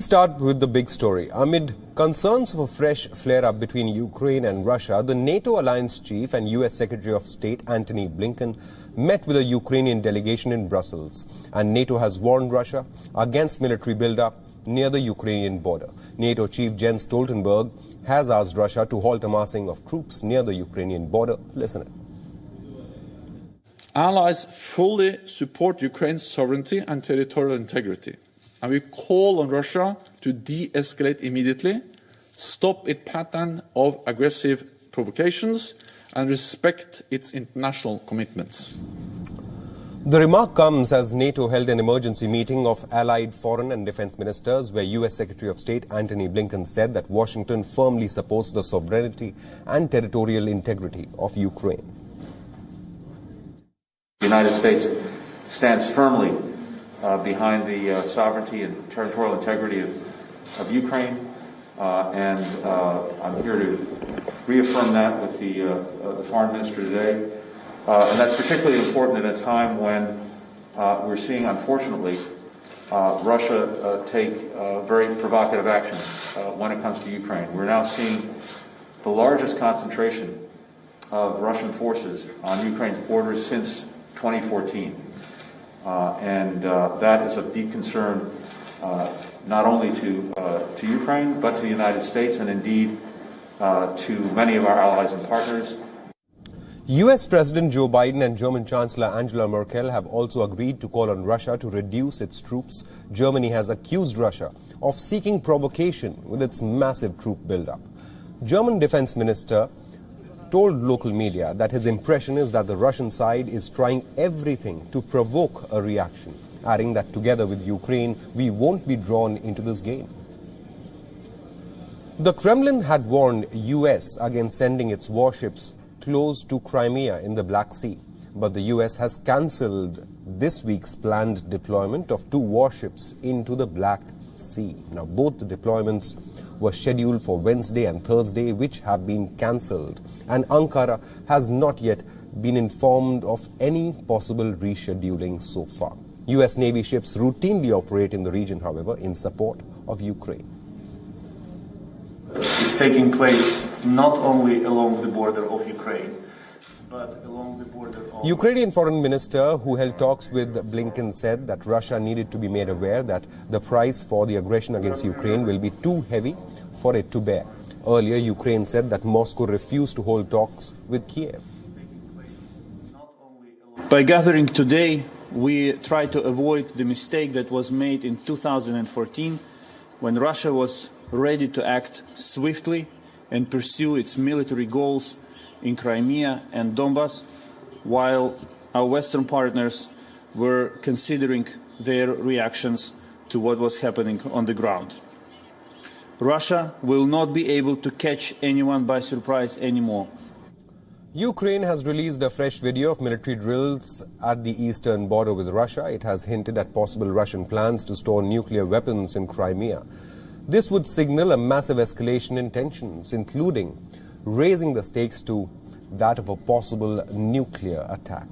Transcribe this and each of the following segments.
start with the big story. Amid concerns of a fresh flare-up between Ukraine and Russia, the NATO alliance chief and US Secretary of State Antony Blinken met with a Ukrainian delegation in Brussels. And NATO has warned Russia against military build-up near the Ukrainian border. NATO chief Jens Stoltenberg has asked Russia to halt amassing of troops near the Ukrainian border. Listen in. Allies fully support Ukraine's sovereignty and territorial integrity. And we call on Russia to de-escalate immediately, stop its pattern of aggressive provocations, and respect its international commitments. The remark comes as NATO held an emergency meeting of allied foreign and defense ministers where US Secretary of State Antony Blinken said that Washington firmly supports the sovereignty and territorial integrity of Ukraine. The United States stands firmly behind the sovereignty and territorial integrity of Ukraine, and I'm here to reaffirm that with the foreign minister today. And that's particularly important at a time when we're seeing, unfortunately, Russia take very provocative actions when it comes to Ukraine. We're now seeing the largest concentration of Russian forces on Ukraine's borders since 2014. And that is of deep concern not only to Ukraine, but to the United States and indeed to many of our allies and partners. US President Joe Biden and German Chancellor Angela Merkel have also agreed to call on Russia to reduce its troops. Germany has accused Russia of seeking provocation with its massive troop buildup. German Defense Minister told local media that his impression is that the Russian side is trying everything to provoke a reaction, adding that together with Ukraine, we won't be drawn into this game. The Kremlin had warned US against sending its warships close to Crimea in the Black Sea, but the US has cancelled this week's planned deployment of 2 warships into the Black Sea. Now, both the deployments were scheduled for Wednesday and Thursday, which have been cancelled, and Ankara has not yet been informed of any possible rescheduling so far. US Navy ships routinely operate in the region, however, in support of Ukraine. Is taking place not only along the border of Ukraine, but along the border of... Ukrainian foreign minister who held talks with Blinken said that Russia needed to be made aware that the price for the aggression against Ukraine will be too heavy for it to bear. Earlier, Ukraine said that Moscow refused to hold talks with Kiev. By gathering today, we try to avoid the mistake that was made in 2014 when Russia was ready to act swiftly and pursue its military goals in Crimea and Donbass, while our Western partners were considering their reactions to what was happening on the ground. Russia will not be able to catch anyone by surprise anymore. Ukraine has released a fresh video of military drills at the eastern border with Russia. It has hinted at possible Russian plans to store nuclear weapons in Crimea. This would signal a massive escalation in tensions, including raising the stakes to that of a possible nuclear attack.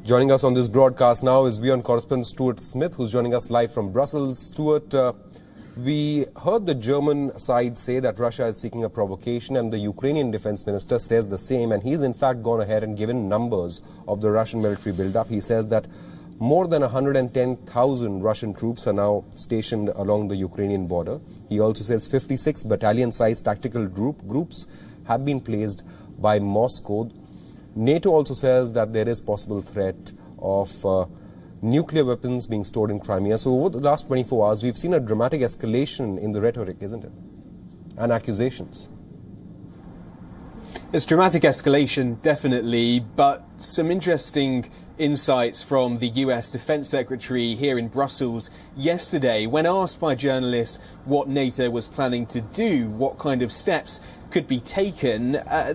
Joining us on this broadcast now is WION correspondent Stuart Smith, who's joining us live from Brussels. Stuart, we heard the German side say that Russia is seeking a provocation, and the Ukrainian defense minister says the same, and he's in fact gone ahead and given numbers of the Russian military buildup. He says that more than 110,000 Russian troops are now stationed along the Ukrainian border. He also says 56 battalion-sized tactical groups have been placed by Moscow. NATO also says that there is possible threat of nuclear weapons being stored in Crimea. So over the last 24 hours, we've seen a dramatic escalation in the rhetoric, isn't it? And accusations. It's dramatic escalation, definitely, but some interesting insights from the US Defense Secretary here in Brussels yesterday when asked by journalists what NATO was planning to do, what kind of steps could be taken,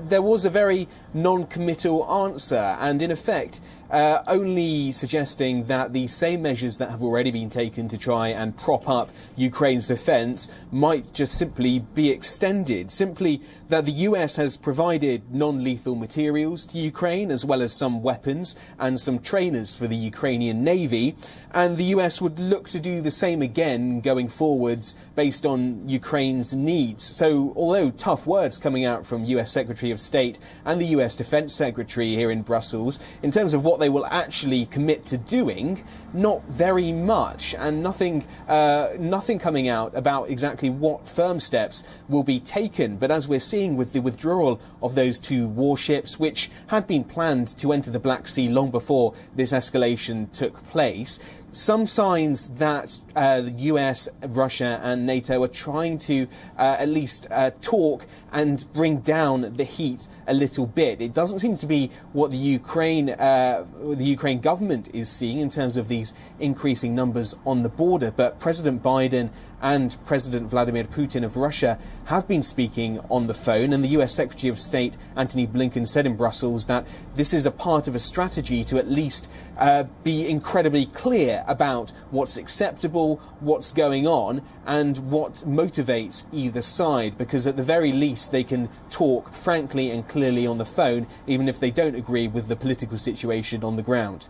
there was a very non-committal answer, and in effect only suggesting that the same measures that have already been taken to try and prop up Ukraine's defence might just simply be extended. Simply that the US has provided non-lethal materials to Ukraine, as well as some weapons and some trainers for the Ukrainian Navy, and the US would look to do the same again going forwards based on Ukraine's needs. So although tough words coming out from US Secretary of State and the US Defence Secretary here in Brussels, in terms of what they will actually commit to doing, not very much, and nothing coming out about exactly what firm steps will be taken. But as we're seeing with the withdrawal of those 2 warships, which had been planned to enter the Black Sea long before this escalation took place, some signs that the US, Russia and NATO are trying to at least talk and bring down the heat a little bit. It doesn't seem to be what the Ukraine government is seeing in terms of these increasing numbers on the border, but President Biden and President Vladimir Putin of Russia have been speaking on the phone, and the US Secretary of State Antony Blinken said in Brussels that this is a part of a strategy to at least be incredibly clear about what's acceptable, what's going on, and what motivates either side, because at the very least they can talk frankly and clearly on the phone, even if they don't agree with the political situation on the ground.